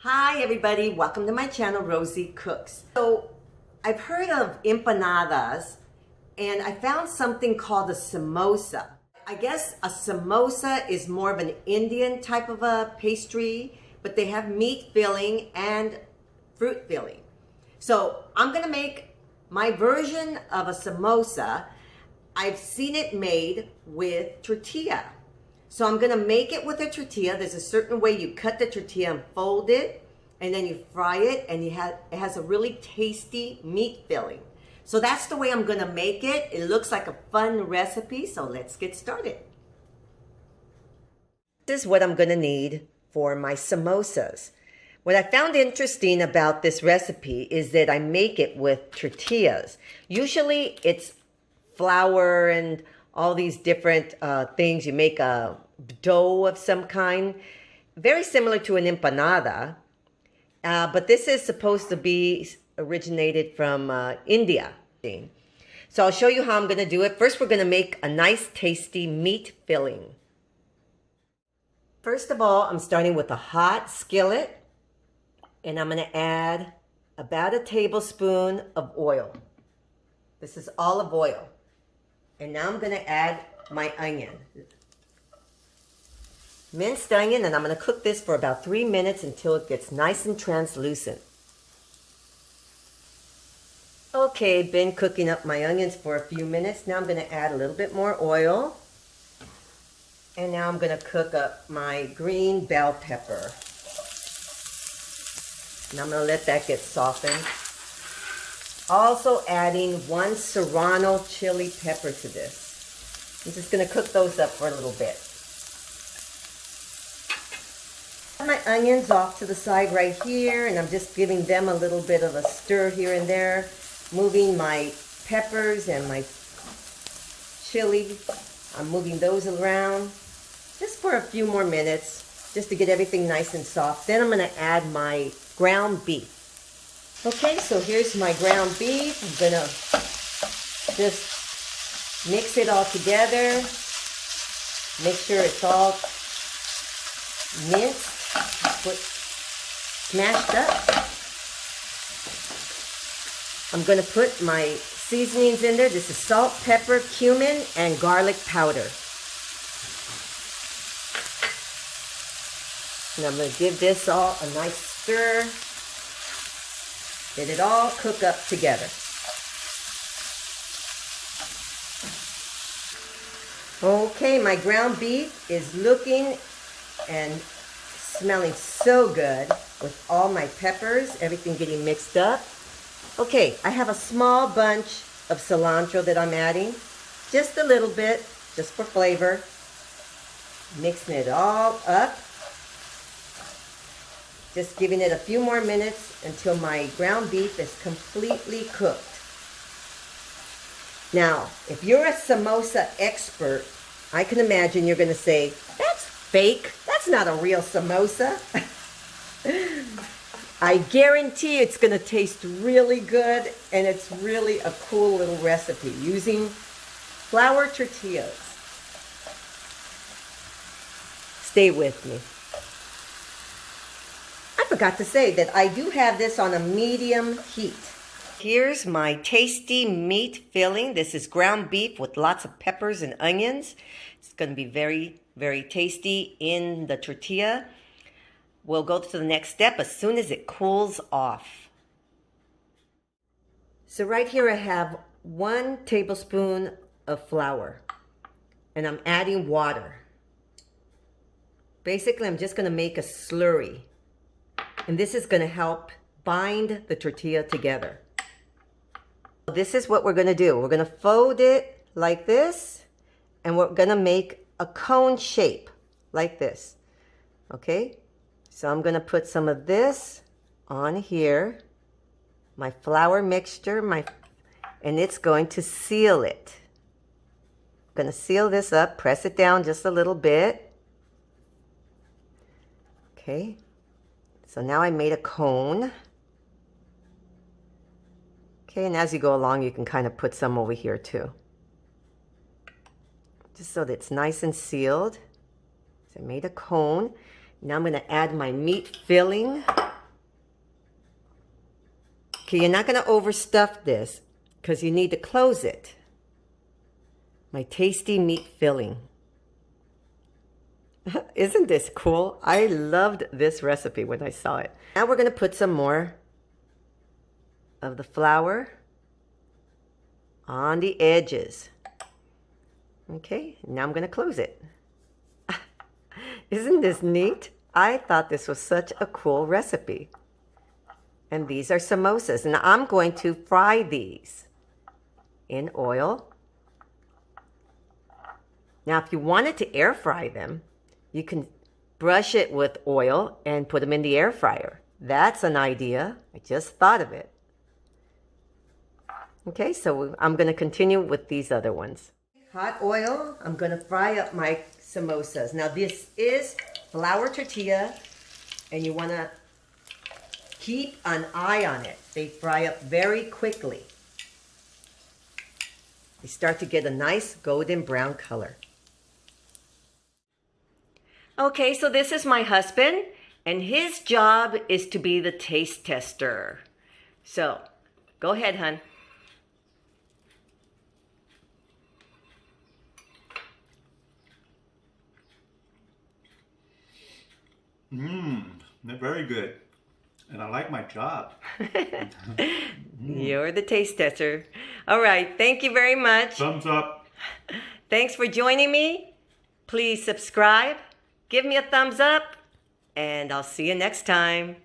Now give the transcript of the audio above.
Hi everybody, welcome to my channel, Rosie Cooks. So I've heard of empanadas and I found something called a samosa. I guess a samosa is more of an Indian type of a pastry, but they have meat filling and fruit filling. So I'm gonna make my version of a samosa. I've seen it made with tortilla. So I'm gonna make it with a tortilla. There's a certain way you cut the tortilla and fold it, and then you fry it, and it has a really tasty meat filling. So that's the way I'm gonna make it. It looks like a fun recipe, so let's get started. This is what I'm gonna need for my samosas. What I found interesting about this recipe is that I make it with tortillas. Usually it's flour and all these different things. You make a dough of some kind, very similar to an empanada, but this is supposed to be originated from India. So I'll show you how I'm going to do it. First, we're going to make a nice tasty meat filling. First of all, I'm starting with a hot skillet, and I'm going to add about a tablespoon of oil. This is olive oil. And now I'm going to add my onion. Minced onion, and I'm going to cook this for about 3 minutes until it gets nice and translucent. Okay, been cooking up my onions for a few minutes. Now I'm going to add a little bit more oil. And now I'm going to cook up my green bell pepper. And I'm going to let that get softened. Also adding 1 serrano chili pepper to this. I'm just going to cook those up for a little bit. My onions off to the side right here, and I'm just giving them a little bit of a stir here and there, moving my peppers and my chili. I'm moving those around just for a few more minutes, just to get everything nice and soft. Then I'm going to add my ground beef. Okay, so here's my ground beef. I'm gonna just mix it all together. Make sure it's all minced, smashed up. I'm gonna put my seasonings in there. This is salt, pepper, cumin, and garlic powder. And I'm gonna give this all a nice stir. Let it all cook up together. Okay, my ground beef is looking and smelling so good with all my peppers, everything getting mixed up. Okay, I have a small bunch of cilantro that I'm adding. Just a little bit, just for flavor. Mixing it all up. Just giving it a few more minutes until my ground beef is completely cooked. Now, if you're a samosa expert, I can imagine you're going to say, that's fake. That's not a real samosa. I guarantee it's going to taste really good, and it's really a cool little recipe using flour tortillas. Stay with me. I forgot to say that I do have this on a medium heat. Here's my tasty meat filling. This is ground beef with lots of peppers and onions. It's going to be very, very tasty in the tortilla. We'll go to the next step as soon as it cools off. So right here I have 1 tablespoon of flour, and I'm adding water. Basically, I'm just going to make a slurry. And this is going to help bind the tortilla together. This is what we're going to do. We're going to fold it like this, and we're going to make a cone shape like this. Okay? So I'm going to put some of this on here, my flour mixture, and it's going to seal it. I'm going to seal this up, press it down just a little bit. Okay? So now I made a cone. Okay, and as you go along, you can kind of put some over here too. Just so that it's nice and sealed. So I made a cone. Now I'm going to add my meat filling. Okay, you're not going to overstuff this because you need to close it. My tasty meat filling. Isn't this cool? I loved this recipe when I saw it. Now we're going to put some more of the flour on the edges. Okay, now I'm going to close it. Isn't this neat? I thought this was such a cool recipe. And these are samosas, and I'm going to fry these in oil. Now, if you wanted to air fry them, you can brush it with oil and put them in the air fryer. That's an idea. I just thought of it. Okay, so I'm going to continue with these other ones. Hot oil, I'm going to fry up my samosas. Now, this is flour tortilla, and you want to keep an eye on it. They fry up very quickly. They start to get a nice golden brown color. Okay, so this is my husband, and his job is to be the taste tester. So, go ahead, hon. They're very good. And I like my job. You're the taste tester. All right, thank you very much. Thumbs up. Thanks for joining me. Please subscribe, give me a thumbs up, and I'll see you next time.